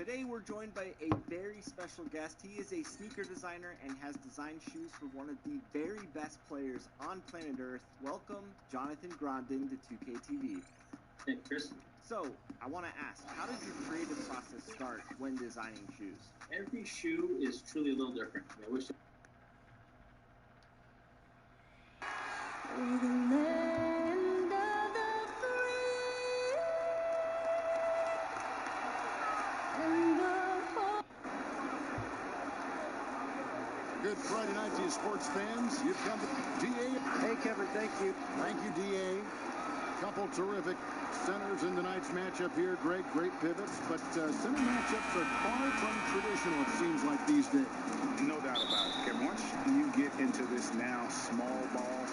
Today we're joined by a very special guest. He is a sneaker designer and has designed shoes for one of the very best players on planet Earth. Welcome, Jonathan Grondin, to 2K TV. Hey, Chris. So, I want to ask, how did your creative process start when designing shoes? Every shoe is truly a little different. I wish. Good Friday night to you sports fans. You've come to DA. Hey, Kevin, thank you. Thank you, DA. Couple terrific centers in tonight's matchup here. Great pivots, but center matchups are far from traditional, it seems like, these days. No doubt about it, Kevin. Once you get into this now small ball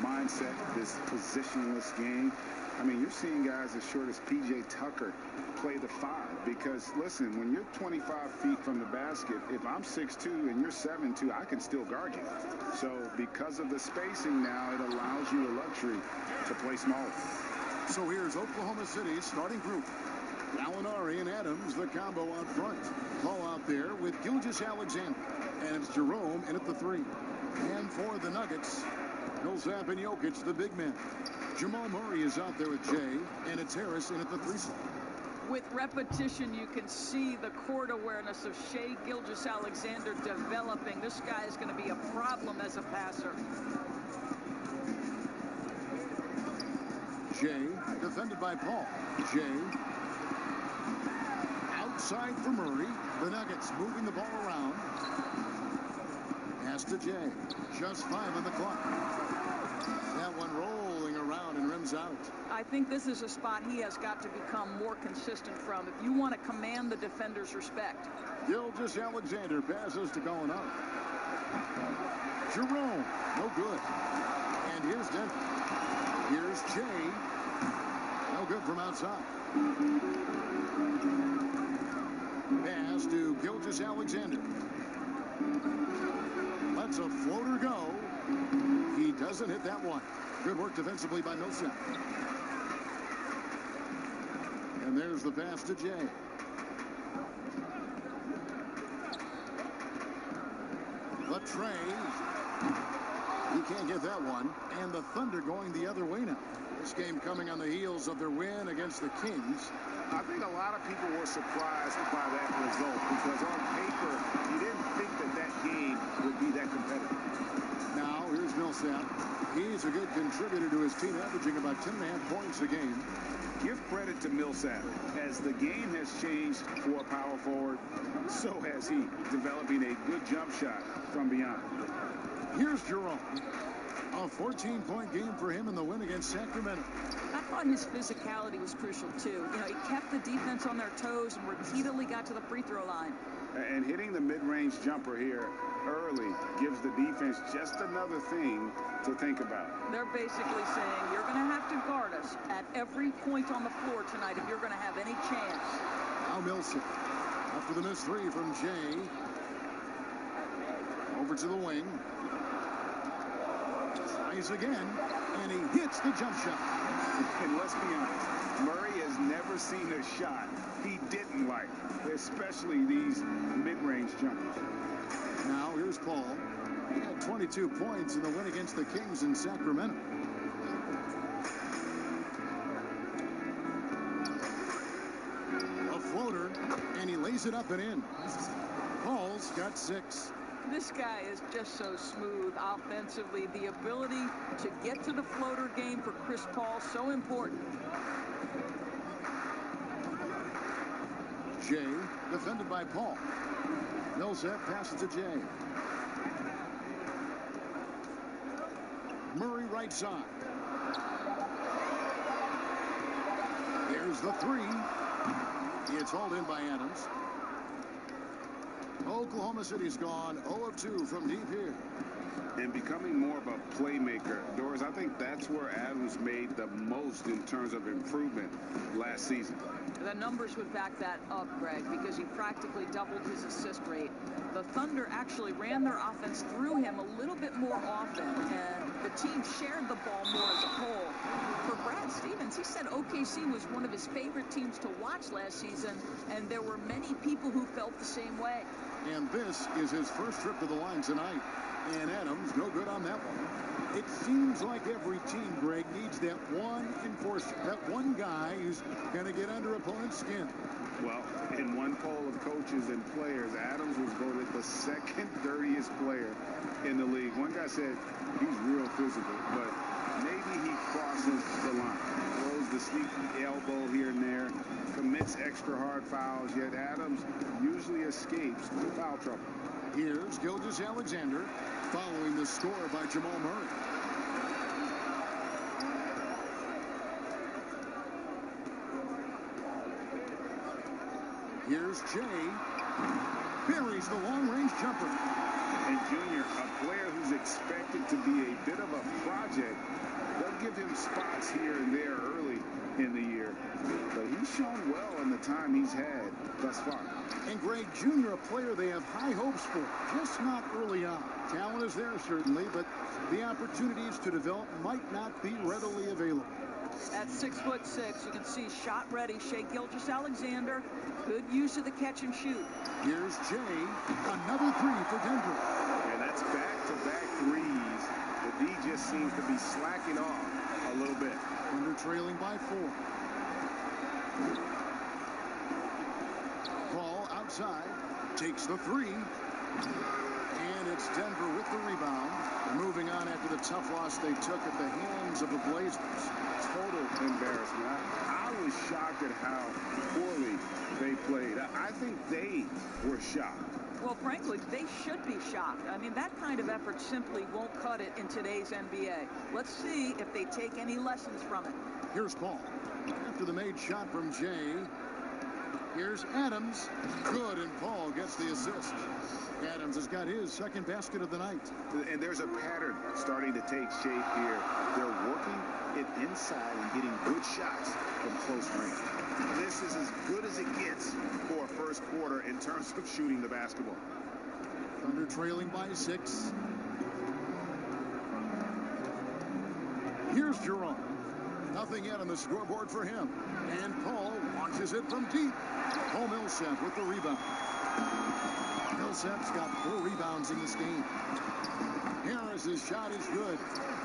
mindset, this positionless game, I mean, you're seeing guys as short as P.J. Tucker play the 5 because, listen, when you're 25 feet from the basket, if I'm 6'2 and you're 7'2, I can still guard you. So because of the spacing now, it allows you a luxury to play smaller. So here's Oklahoma City's starting group. Gallinari and Adams, the combo out front. Paul out there with Gilgeous-Alexander. And it's Jerome in at the 3. And for the Nuggets, Millsap and Jokic, the big men. Jamal Murray is out there with Jay, and it's Harris in at the 3 slot. With repetition, you can see the court awareness of Shai Gilgeous-Alexander developing. This guy is going to be a problem as a passer. Jay, defended by Paul. Jay, outside for Murray. The Nuggets moving the ball around. Pass to Jay. Just 5 on the clock. That one rolling around and rims out. I think this is a spot he has got to become more consistent from if you want to command the defender's respect. Gilgeous-Alexander passes to Gallinari. Jerome, no good. And here's Denver. Here's Jay. No good from outside. Pass to Gilgeous-Alexander. Lets a floater go. He doesn't hit that one. Good work defensively by Millsap. And there's the pass to Jay. The tray. He can't get that one. And the Thunder going the other way now. This game coming on the heels of their win against the Kings. I think a lot of people were surprised by that result because on paper, you didn't think that game would be that competitive. Now, here's Millsap. He's a good contributor to his team, averaging about 10.5 points a game. Give credit to Millsap. As the game has changed for a power forward, so has he, developing a good jump shot from beyond. Here's Jerome. A 14-point game for him in the win against Sacramento. I thought his physicality was crucial, too. You know, he kept the defense on their toes and repeatedly got to the free throw line. And hitting the mid-range jumper here early gives the defense just another thing to think about. They're basically saying, you're going to have to guard us at every point on the floor tonight if you're going to have any chance. Now Millsap. After the missed 3 from Jay. Over to the wing. Tries again, and he hits the jump shot. And let's be honest, Murray has never seen a shot he didn't like, especially these mid-range jumpers. Now here's Paul. He had 22 points in the win against the Kings in Sacramento. A floater, and he lays it up and in. Paul's got 6. This guy is just so smooth offensively. The ability to get to the floater game for Chris Paul, so important. Jay, defended by Paul. Millsap passes to Jay. Murray right side. There's the 3. It's hauled in by Adams. Oklahoma City's gone 0 of 2 from deep here. And becoming more of a playmaker. Doris, I think that's where Adams made the most in terms of improvement last season. The numbers would back that up, Greg, because he practically doubled his assist rate. The Thunder actually ran their offense through him a little bit more often, and the team shared the ball more as a whole. For Brad Stevens, he said OKC was one of his favorite teams to watch last season, and there were many people who felt the same way. And this is his first trip to the line tonight. And Adams, no good on that one. It seems like every team, Greg, needs that one enforcer, that one guy who's going to get under opponent's skin. Well, in one poll of coaches and players, Adams was voted the second dirtiest player in the league. One guy said he's real physical, but maybe he crosses the line. Throws the sneaky elbow here and there, commits extra hard fouls, yet Adams usually escapes foul trouble. Here's Gilgeous-Alexander following the score by Jamal Murray. Here's Jay. Buries the long-range jumper. And Junior, a player who's expected to be a bit of a project, they'll give him spots here and there early in the year. But he's shown well in the time he's had thus far. And Greg, Junior, a player they have high hopes for, just not early on. Talent is there, certainly, but the opportunities to develop might not be readily available. At 6'6", you can see shot ready, Shai Gilgeous-Alexander. Good use of the catch and shoot. Here's Jay. Another three for Denver. And that's back-to-back threes. The D just seems to be slacking off a little bit. Thunder trailing by 4. Ball outside. Takes the three. And it's Denver with the rebound. Moving on after the tough loss they took at the hands of the Blazers. Total embarrassment. I was shocked at how poorly they played. I think they were shocked. Well, frankly, they should be shocked. I mean, that kind of effort simply won't cut it in today's NBA. Let's see if they take any lessons from it. Here's Paul. After the made shot from Jay. Here's Adams. Good, and Paul gets the assist. Adams has got his second basket of the night. And there's a pattern starting to take shape here. They're working it inside and getting good shots from close range. This is as good as it gets for a first quarter in terms of shooting the basketball. Thunder trailing by 6. Here's Jerome. Nothing yet on the scoreboard for him. And Paul launches it from deep. Paul Millsap with the rebound. Millsap's got 4 rebounds in this game. Harris's shot is good.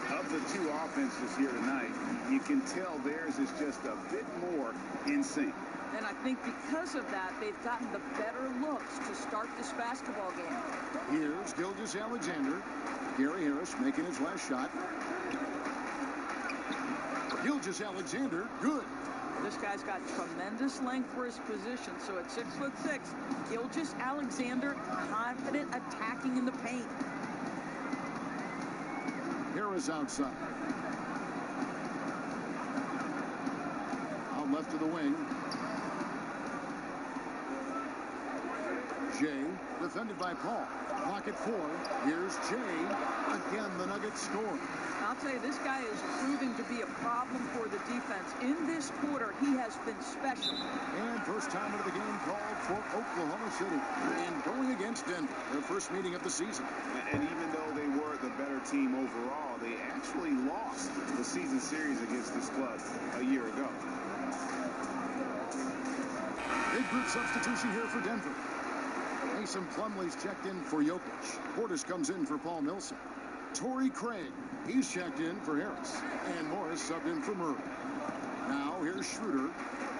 Of the two offenses here tonight, you can tell theirs is just a bit more in sync. And I think because of that, they've gotten the better looks to start this basketball game. Here's Gilgeous-Alexander. Gary Harris making his last shot. Gilgeous-Alexander, good. This guy's got tremendous length for his position. So at 6'6", Gilgeous-Alexander confident attacking in the paint. Harris outside. Out left to the wing. Jay, defended by Paul. Clock at 4. Here's Jay. Again, the Nuggets score. I'll tell you, this guy is proving to be a problem for the defense. In this quarter, he has been special. And first time of the game called for Oklahoma City. And going against Denver, their first meeting of the season. And even though they were the better team overall, they actually lost the season series against this club a year ago. Big group substitution here for Denver. Mason Plumlee's checked in for Jokic. Portis comes in for Paul Millsap. Torrey Craig, he's checked in for Harris. And Morris subbed in for Murray. Now here's Schroeder.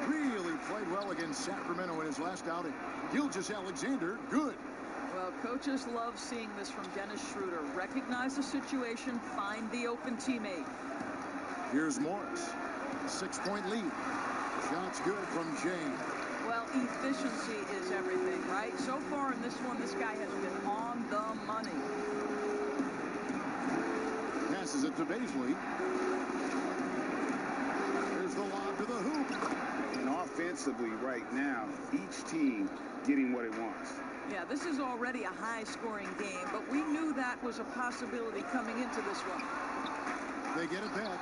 Really played well against Sacramento in his last outing. Gilgeous-Alexander, good. Well, coaches love seeing this from Dennis Schroeder. Recognize the situation, find the open teammate. Here's Morris. 6-point lead. Shots good from James. Well, efficiency is everything, right? So far in this one, this guy has been on the money. Passes it to Baisley. There's the lob to the hoop. And offensively right now, each team getting what it wants. Yeah, this is already a high-scoring game, but we knew that was a possibility coming into this one. They get it back.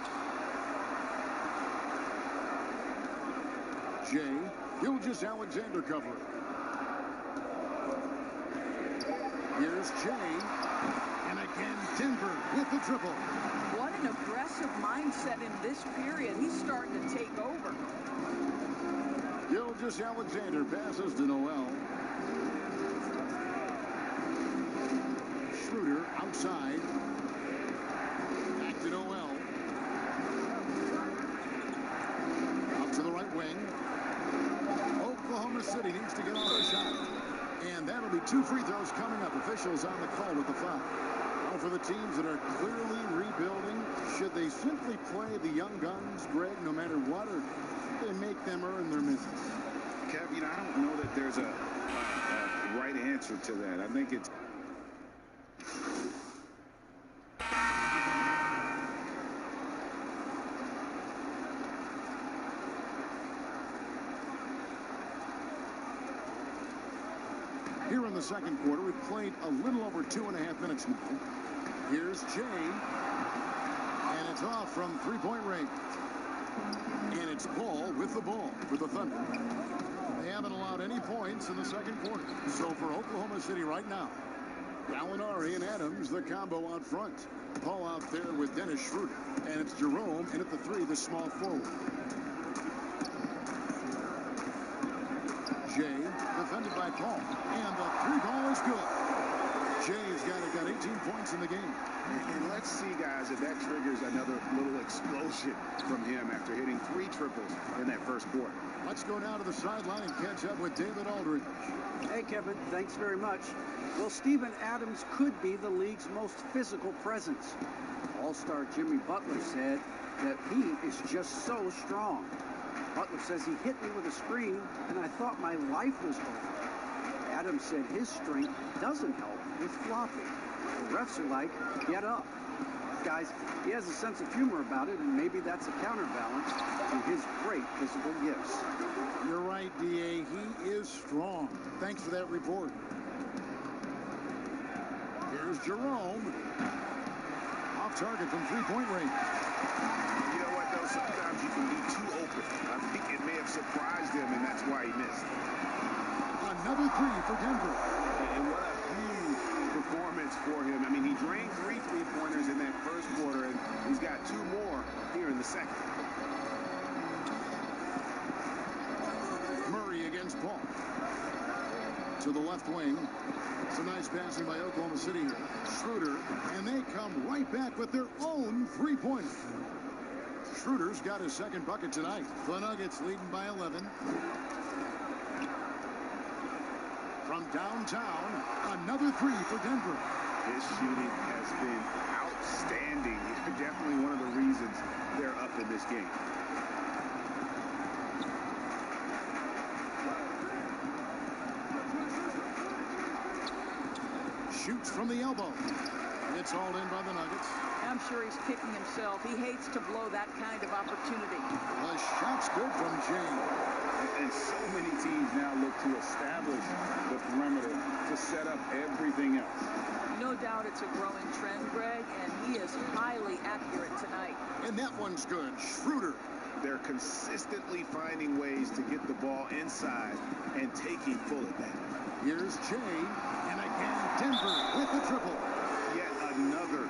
Jay, Gilgeous-Alexander covering. Here's Jay. And again, Denver with the triple. What an aggressive mindset in this period. He's starting to take over. Gilgeous-Alexander passes to Noel. Schroeder outside. Back to Noel. Out to the right wing. Oklahoma City needs to get off the shot. And that'll be 2 free throws coming up. Officials on the call with the foul. Well, for the teams that are clearly rebuilding, should they simply play the young guns, Greg, no matter what, or should they make them earn their minutes? Kev, I don't know that there's a right answer to that. I think it's here in the second quarter. We've played a little over 2.5 minutes now. Here's Jay. And it's off from three-point range. And it's Paul with the ball for the Thunder. They haven't allowed any points in the second quarter. So for Oklahoma City right now, Gallinari and Adams, the combo out front. Paul out there with Dennis Schroeder. And it's Jerome in at the 3, the small forward. Jay, defended by Paul. And the 3-ball is good. Jay's got 18 points in the game. And let's see, guys, if that triggers another little explosion from him after hitting 3 triples in that first quarter. Let's go down to the sideline and catch up with David Aldridge. Hey, Kevin, thanks very much. Well, Steven Adams could be the league's most physical presence. All-star Jimmy Butler said that he is just so strong. Butler says he hit me with a screen, and I thought my life was over. Adams said his strength doesn't help with flopping. The refs are like, get up. Guys, he has a sense of humor about it, and maybe that's a counterbalance to his great physical gifts. You're right, D.A. He is strong. Thanks for that report. Here's Jerome. Off target from three-point range. You know what, though? Sometimes you can be too open. I think it may have surprised him, and that's why he missed. Another 3 for Denver. And what a huge performance for him. I mean, he drained 3 three-pointers in that first quarter, and he's got 2 more here in the second. Murray against Paul. To the left wing. Some nice passing by Oklahoma City here. Schroeder, and they come right back with their own three-pointer. Schroeder's got his second bucket tonight. The Nuggets leading by 11. From downtown, another 3 for Denver. His shooting has been outstanding. Definitely one of the reasons they're up in this game. Shoots from the elbow. It's hauled in by the Nuggets. I'm sure he's kicking himself. He hates to blow that kind of opportunity. The shot's good from James. And so many teams now look to establish the perimeter to set up everything else. No doubt it's a growing trend, Greg, and he is highly accurate tonight. And that one's good. Schroeder. They're consistently finding ways to get the ball inside and taking full advantage. Here's Jay, and again Denver with the triple. Yet another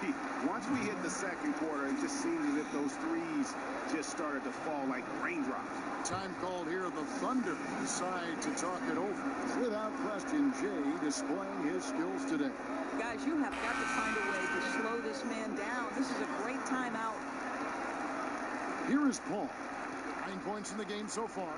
three. Once we hit the second quarter, it just seems as if those threes just started to fall like raindrops. Time called here. The Thunder decide to talk it over. Without question, Jay displaying his skills today. Guys, you have got to find a way to slow this man down. This is a great timeout. Here is Paul. 9 points in the game so far.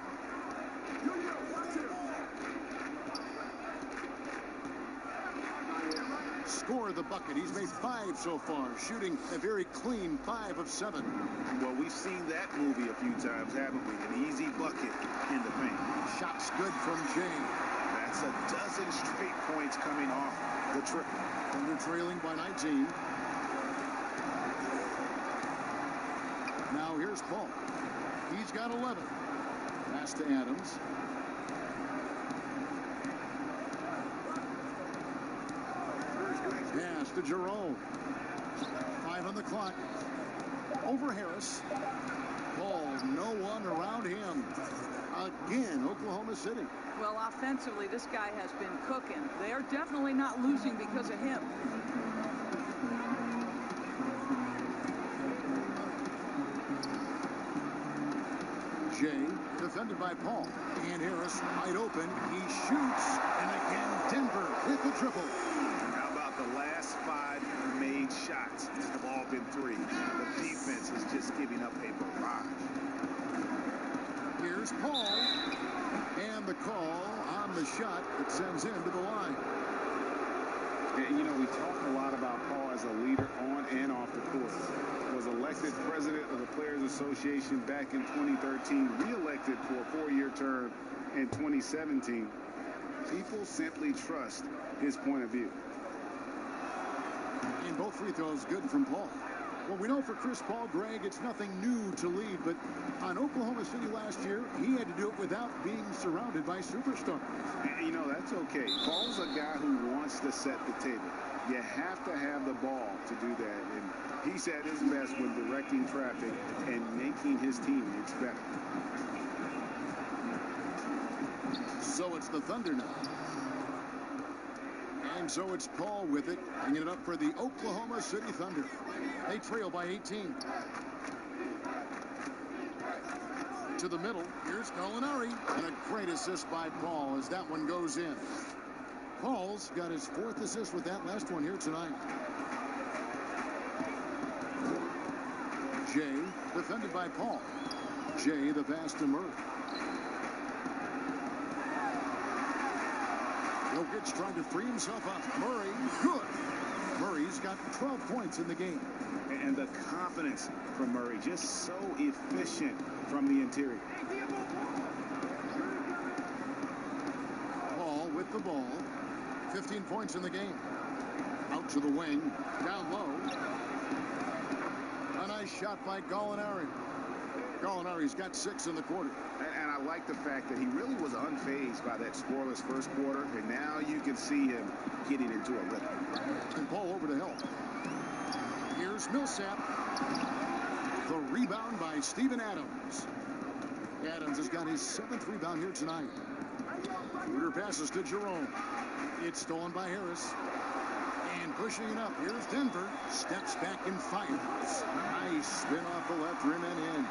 Score the bucket. He's made 5 so far, shooting a very clean 5 of 7. Well, we've seen that movie a few times, haven't we? An easy bucket in the paint. Shot's good from Jay. That's a dozen straight points coming off the triple. Thunder trailing by 19. Now here's Paul. He's got 11. Pass to Adams. Pass to Jerome. 5 on the clock. Over Harris. Paul, no one around him. Again, Oklahoma City. Well, offensively, this guy has been cooking. They are definitely not losing because of him. Jay, defended by Paul. And Harris wide open. He shoots. And again, Denver with the triple. How about the last 5 made shots have all been 3. The defense is just giving up a barrage. Here's Paul. And the call on the shot that sends him to the line. And, you know, we talk a lot about Paul as a leader on and off the court. Was elected president of the Players Association back in 2013, re-elected for a 4-year term in 2017. People simply trust his point of view. And both free throws good from Paul. Well, we know for Chris Paul, Greg, it's nothing new to lead, but on Oklahoma City last year, he had to do it without being surrounded by superstars. And, you know, that's okay. Paul's a guy who wants to set the table. You have to have the ball to do that, and he's at his best when directing traffic and making his teammates better. So it's the Thunder now. And so it's Paul with it, bringing it up for the Oklahoma City Thunder. They trail by 18. To the middle, here's Gallinari, and a great assist by Paul as that one goes in. Paul's got his 4th assist with that last one here tonight. Jay, defended by Paul. Jay, the pass to Murray. Jokic trying to free himself up. Murray, good. Murray's got 12 points in the game. And the confidence from Murray, just so efficient from the interior. Paul with the ball. 15 points in the game. Out to the wing. Down low. A nice shot by Gallinari. Gallinari's got 6 in the quarter. And I like the fact that he really was unfazed by that scoreless first quarter. And now you can see him getting into a rhythm. And Paul over to help. Here's Millsap. The rebound by Steven Adams. Adams has got his 7th rebound here tonight. Ruder passes to Jerome. It's stolen by Harris. And pushing it up. Here's Denver. Steps back and fires. Nice spin off the left rim and in.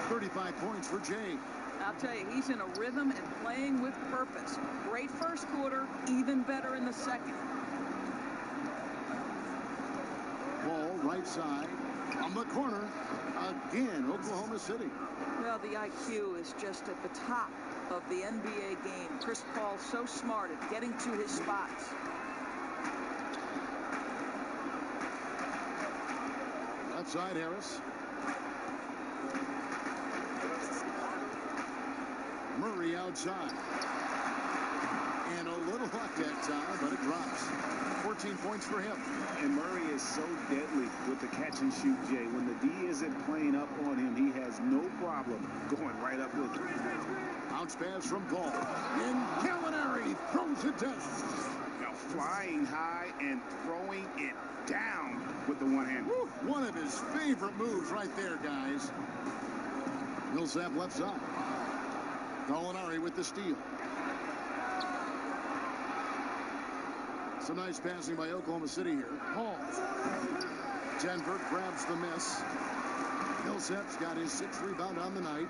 35 points for Jay. I'll tell you, he's in a rhythm and playing with purpose. Great first quarter, even better in the second. Ball right side. On the corner. Again, Oklahoma City. Well, the IQ is just at the top of the NBA game. Chris Paul so smart at getting to his spots. Left side, Harris. Murray outside. And a little luck that time, but it drops. 14 points for him. And Murray is so deadly with the catch and shoot, Jay. When the D isn't playing up on him, he has no problem going right up with him. Bounce pass from Paul. And Gallinari throws it down. Now flying high and throwing it down with the one hand. One of his favorite moves right there, guys. Millsap left side. Gallinari with the steal. Some nice passing by Oklahoma City here. Paul. Denver grabs the miss. Millsap's got his 6th rebound on the night.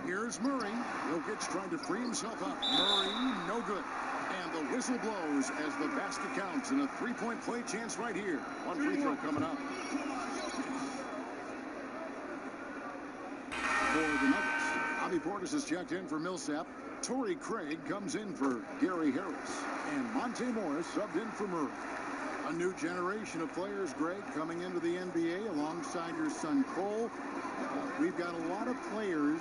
Here's Murray. Jokic trying to free himself up. Murray, no good. And the whistle blows as the basket counts and a 3-point play chance right here. One free throw coming up. For the Nuggets, Bobby Portis is checked in for Millsap. Torrey Craig comes in for Gary Harris. And Monte Morris subbed in for Murray. A new generation of players, Greg, coming into the NBA alongside your son Cole. We've got a lot of players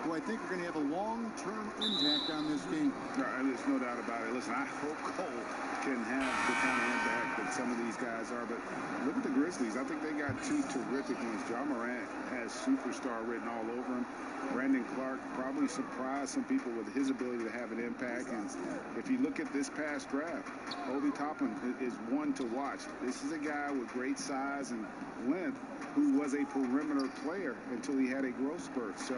who I think are going to have a long-term impact on this game. There's no doubt about it. Listen, I hope Cole can have the kind of impact that some of these guys are. But look at the Grizzlies. I think they got 2 terrific ones. Ja Morant has superstar written all over him. Brandon Clark probably surprised some people with his ability to have an impact. And if you look at this past draft, Obi Toppin is one to watch. This is a guy with great size and length who was a perimeter player until he had a growth spurt. So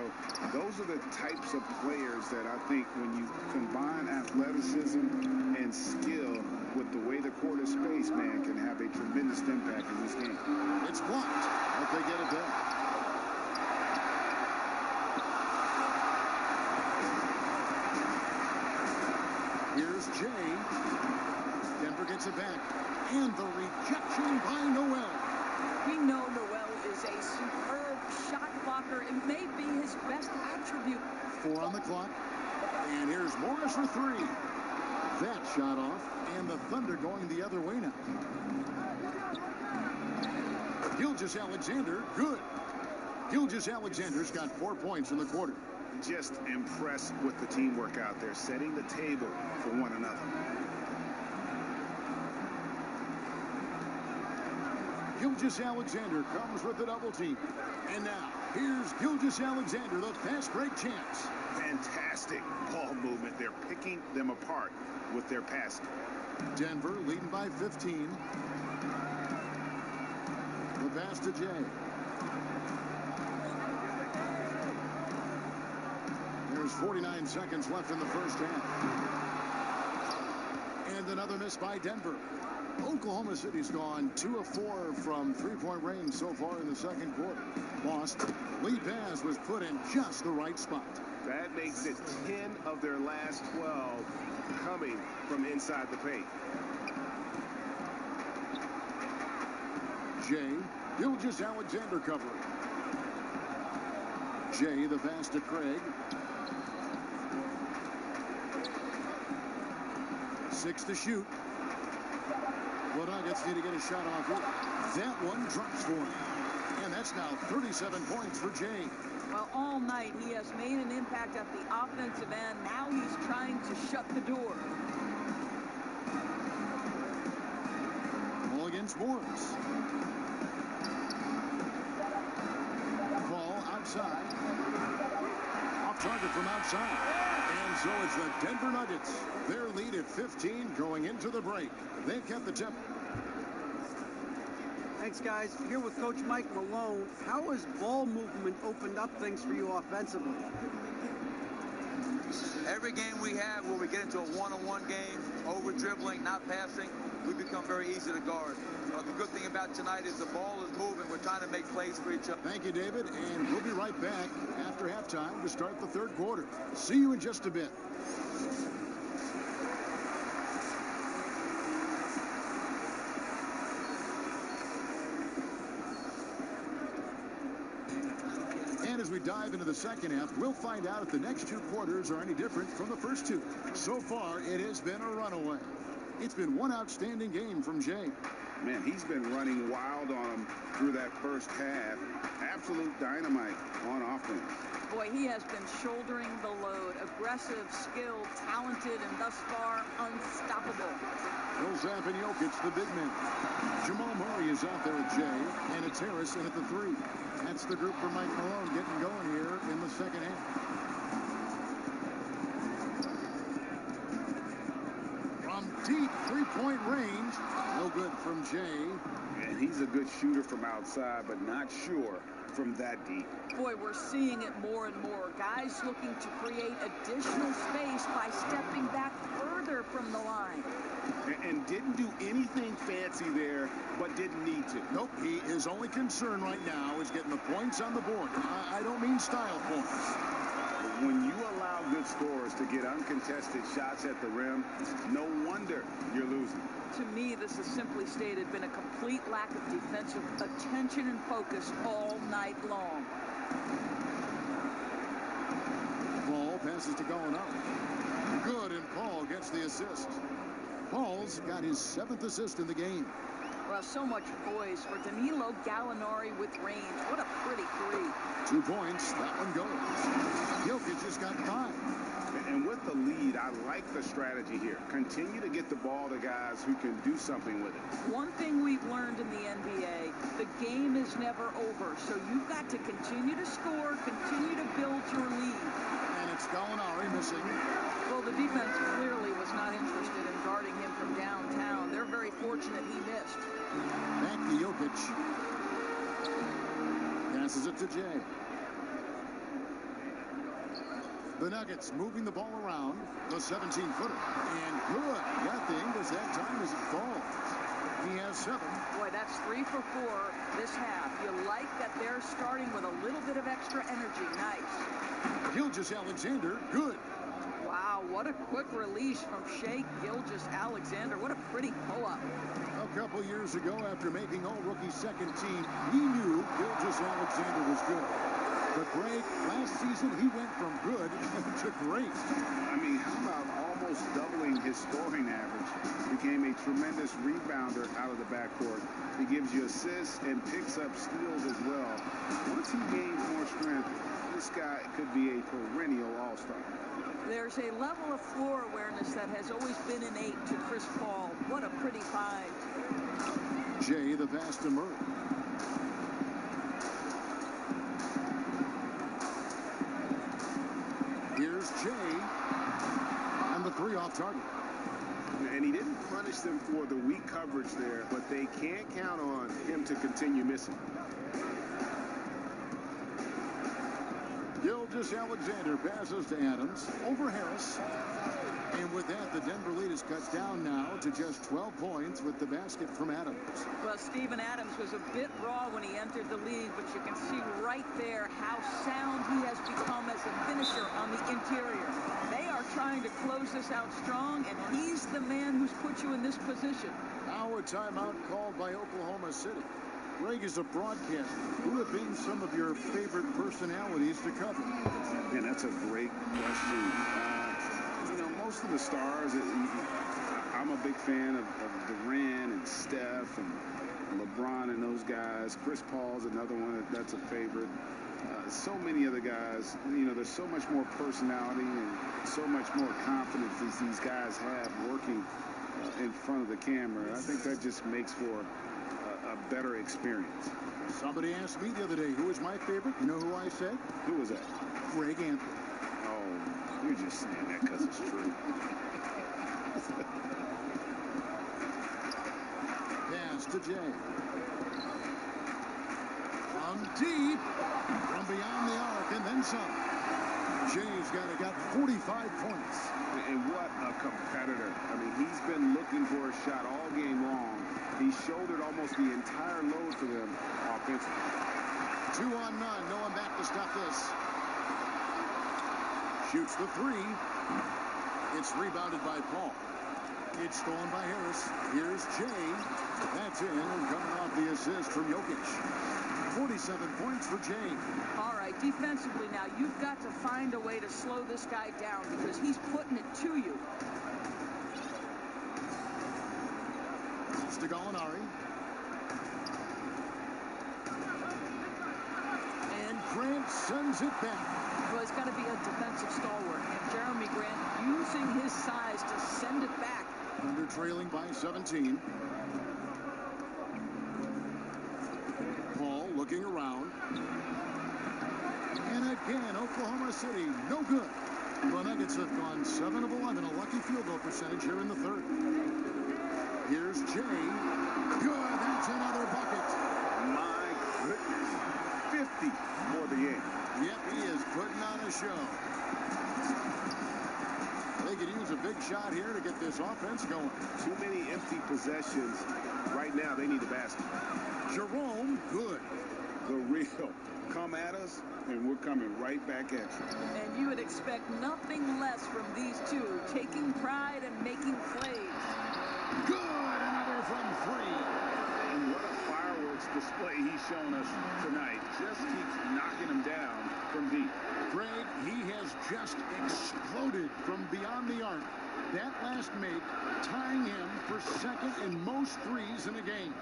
those are the types of players that I think when you combine athleticism and skill with the way the court is spaced, man, can have a tremendous impact in this game. It's blocked, but they get it done. gets it back. And the rejection by Noel. We know Noel is a superb shot blocker. It may be his best attribute. 4 on the clock. And here's Morris for 3. That shot off, and the Thunder going the other way now. Gilgeous-Alexander, good. Gilgeous-Alexander's got 4 points in the quarter. Just impressed with the teamwork out there, setting the table for one another. Gilgeous-Alexander comes with the double team. And now, here's Gilgeous-Alexander, the fast break chance. Fantastic ball movement. They're picking them apart with their passing. Denver leading by 15. The pass to Jay. There's 49 seconds left in the first half. And another miss by Denver. Oklahoma City's gone 2 of 4 from three-point range so far in the second quarter. Lost. Lead pass was put in just the right spot. That makes it 10 of their last 12 coming from inside the paint. Jay, Gilgeous-Alexander covering. Jay, the pass to Craig. 6 to shoot. The Nuggets need to get a shot off it. That one drops for him. And that's now 37 points for Jay. Well, all night he has made an impact at the offensive end. Now he's trying to shut the door. Ball against Morris. Ball outside. Off target from outside. And so it's the Denver Nuggets. Their lead at 15 going into the break. They've kept the tempo. Thanks, guys. Here with Coach Mike Malone. How has ball movement opened up things for you offensively? Every game we have where we get into a one-on-one game, over dribbling, not passing, we become very easy to guard. The good thing about tonight is the ball is moving. We're trying to make plays for each other. Thank you, David. And we'll be right back after halftime to start the third quarter. See you in just a bit. And as we dive into the second half, we'll find out if the next 2 quarters are any different from the first 2. So far, it has been a runaway. It's been one outstanding game from Jay. Man, he's been running wild on them through that first half. Absolute dynamite on offense. Boy, he has been shouldering the load. Aggressive, skilled, talented, and thus far unstoppable. Millsap and Jokic, the big men. Jamal Murray is out there with Jay, and it's Harris in at the 3. That's the group for Mike Malone getting going here in the second half. From deep three-point range, no good from Jay. And he's a good shooter from outside, but not sure from that deep. Boy, we're seeing it more and more. Guys looking to create additional space by stepping back further from the line. And didn't do anything fancy there, but didn't need to. Nope, his only concern right now is getting the points on the board. I don't mean style points. When you allow good scorers to get uncontested shots at the rim, no wonder you're losing. To me, this has simply stated been a complete lack of defensive attention and focus all night long. Paul passes to Gallinari. Good, and Paul gets the assist. Paul's got his 7th assist in the game. Well, so much poise for Danilo Gallinari with range. What a pretty 3. 2 points. That one goes. Jokic just got 5. And with the lead, I like the strategy here. Continue to get the ball to guys who can do something with it. One thing we've learned in the NBA, the game is never over. So you've got to continue to score, continue to build your lead. And it's Gallinari missing. Well, the defense clearly was not interested in guarding him from downtown. They're very fortunate he missed. Back to Jokic. Passes it to Jay. The Nuggets moving the ball around. The 17-footer. And good. Got the Ingles that time as it falls. He has 7. Boy, that's 3 for 4 this half. You like that they're starting with a little bit of extra energy. Nice. Gilgeous-Alexander, good. Wow, what a quick release from Shea Gilgeous-Alexander. What a pretty pull-up. A couple years ago, after making all-rookie second team, he knew Gilgeous-Alexander was good. But Greg, last season, he went from good to great. I mean, how about almost doubling his scoring average? Became a tremendous rebounder out of the backcourt. He gives you assists and picks up steals as well. Once he gains more strength, this guy could be a perennial all-star. There's a level of floor awareness that has always been innate to Chris Paul. What a pretty find. Jay, the pass to Murray. Here's Jay. And the three off target. And he didn't punish them for the weak coverage there, but they can't count on him to continue missing. Gilgeous-Alexander passes to Adams. Over Harris. And with that, the Denver lead is cut down now to just 12 points with the basket from Adams. Well, Steven Adams was a bit raw when he entered the league, but you can see right there how sound he has become as a finisher on the interior. They are trying to close this out strong, and he's the man who's put you in this position. Now a timeout called by Oklahoma City. Greg, is a broadcaster. Who have been some of your favorite personalities to cover? And that's a great question. You know, most of the stars, I'm a big fan of Durant and Steph and LeBron and those guys. Chris Paul's another one that's a favorite. So many other guys, you know, there's so much more personality and so much more confidence as these guys have working in front of the camera. I think that just makes for a better experience. Somebody asked me the other day, who is my favorite? You know who I said? Who was that? Greg Anthony. Oh, you're just saying that because it's true. Pass to Jay. From deep, from beyond the arc, and then some. Jay's got 45 points. And what a competitor. I mean, he's been looking for a shot all game long. He shouldered almost the entire load for them offensively. 2 on none. No one back to stop this. Shoots the three. It's rebounded by Paul. It's stolen by Harris. Here's Jay. That's in, and coming off the assist from Jokic. 47 points for Jay. All right, defensively now, you've got to find a way to slow this guy down because he's putting it to you. It's to Gallinari. And Grant sends it back. Well, he's got to be a defensive stalwart. And Jeremy Grant using his size to send it back. Under trailing by 17. Paul looking around. And again, Oklahoma City, no good. The Nuggets have gone 7 of 11, a lucky field goal percentage here in the third. Here's Jay. Good, that's another bucket. My goodness. 50 for the game. Yep, he is putting on a show. They could use a big shot here to get this offense going. Too many empty possessions. Right now, they need a basket. Jerome, good. The real. Come at us, and we're coming right back at you. And you would expect nothing less from these two, taking pride and making plays. Good, another from 3. And what a fireworks display he's shown us tonight. Just keeps knocking them down from deep. Greg, he has just exploded from beyond the arc. That last make tying him for second in most threes in a game.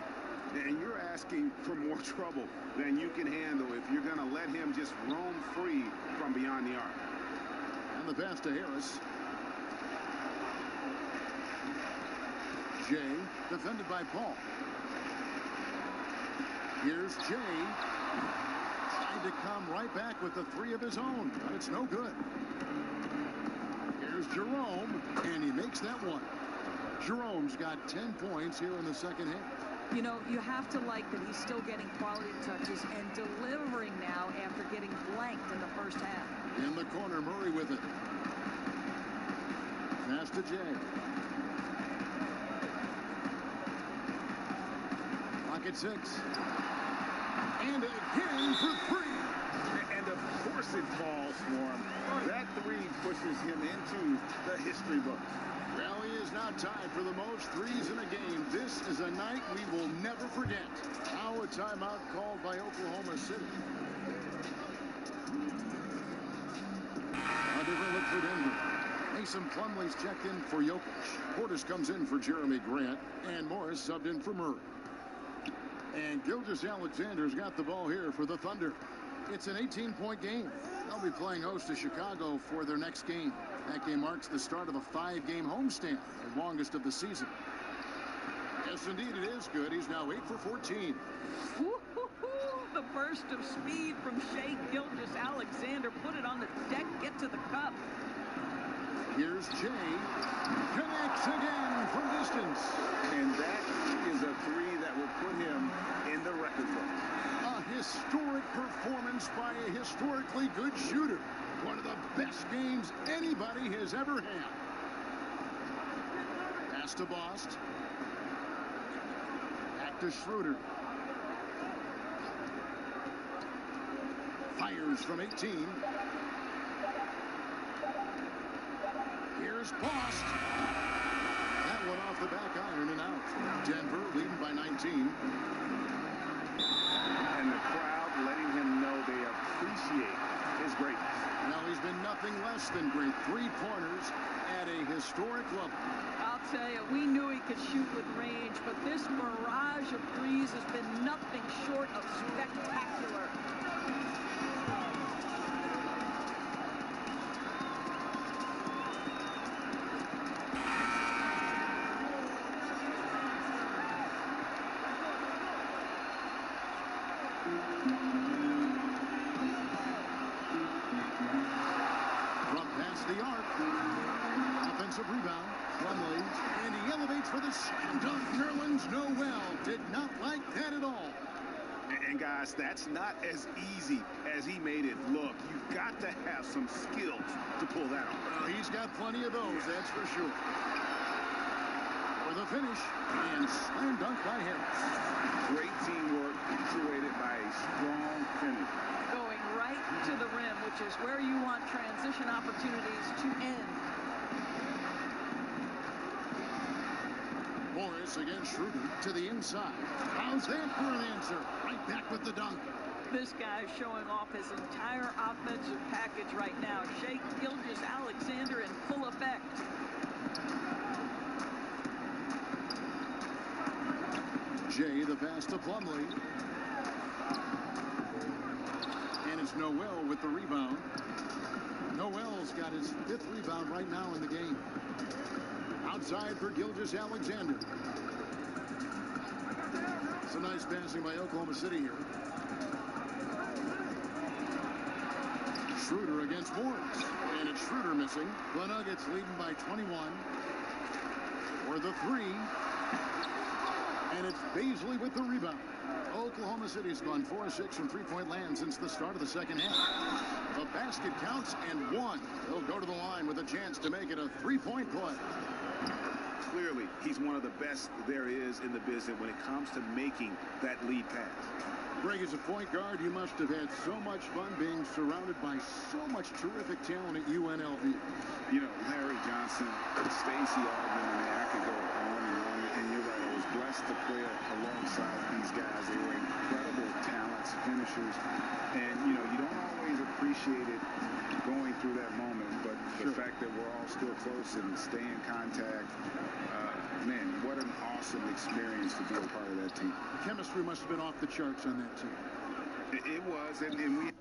And you're asking for more trouble than you can handle if you're going to let him just roam free from beyond the arc. And the pass to Harris. Jay, defended by Paul. Here's Jay. Tried to come right back with the 3 of his own, but it's no good. Here's Jerome, and he makes that one. Jerome's got 10 points here in the second half. You know, you have to like that he's still getting quality touches and delivering now after getting blanked in the first half. In the corner, Murray with it. Pass to Jay. Pocket 6. And again for 3. And of course it falls for him. That 3 pushes him into the history books. Well, he is now tied for the most threes in a game. This is a night we will never forget. Now a timeout called by Oklahoma City. A different look for Denver. Mason Plumlee's checked in for Jokic. Portis comes in for Jeremy Grant. And Morris subbed in for Murray. And Gilgeous-Alexander's got the ball here for the Thunder. It's an 18-point game. They'll be playing host to Chicago for their next game. That game marks the start of a 5-game homestand, the longest of the season. Yes, indeed, it is good. He's now 8 for 14. The burst of speed from Shai Gilgeous-Alexander. Put it on the deck, get to the cup. Here's Jay. Connects again from distance. And that is a three that will put him in the record books. A historic performance by a historically good shooter. One of the best games anybody has ever had. Pass to Bost. Back to Schroeder. Fires from 18. Here's Bost. That one off the back iron and out. Denver leading by 19. And the crowd letting him know they appreciate his greatness. Well, he's been nothing less than great. 3-pointers at a historic level. I'll tell you, we knew he could shoot with range, but this barrage of threes has been nothing short of spectacular. From past the arc. Offensive rebound. Plumlee. And he elevates for the slam dunk. Nerlens Noel did not like that at all. And guys, that's not as easy as he made it look. You've got to have some skills to pull that off. He's got plenty of those, that's for sure. For the finish. And slam dunk by Harris. Great teamwork punctuated by a strong finish. Going right to the rim, which is where you want transition opportunities to end. Morris against Schroeder to the inside. How's that for an answer? Right back with the dunk. This guy's showing off his entire offensive package right now. Shai Gilgeous-Alexander in full effect. Jay, the pass to Plumlee. And it's Noel with the rebound. Noel's got his 5th rebound right now in the game. Outside for Gilgeous-Alexander. It's a nice passing by Oklahoma City here. Schroeder against Morris. And it's Schroeder missing. The Nuggets leading by 21. For the 3. And it's Baisley with the rebound. Oklahoma City's gone 4 of 6 from 3-point land since the start of the second half. The basket counts and 1. They'll go to the line with a chance to make it a 3-point play. Clearly, he's one of the best there is in the business when it comes to making that lead pass. Greg, as a point guard, you must have had so much fun being surrounded by so much terrific talent at UNLV. You know, Larry Johnson, Stacey Augmon, I mean, I could go on and on. And you're right, I was blessed to play alongside these guys. They were incredible talents, finishers. And, you know, you don't always appreciate it going through that moment, but the fact that we're all still close and stay in contact, man, what an awesome experience to be a part of that team. Chemistry must have been off the charts on that team. It was, and we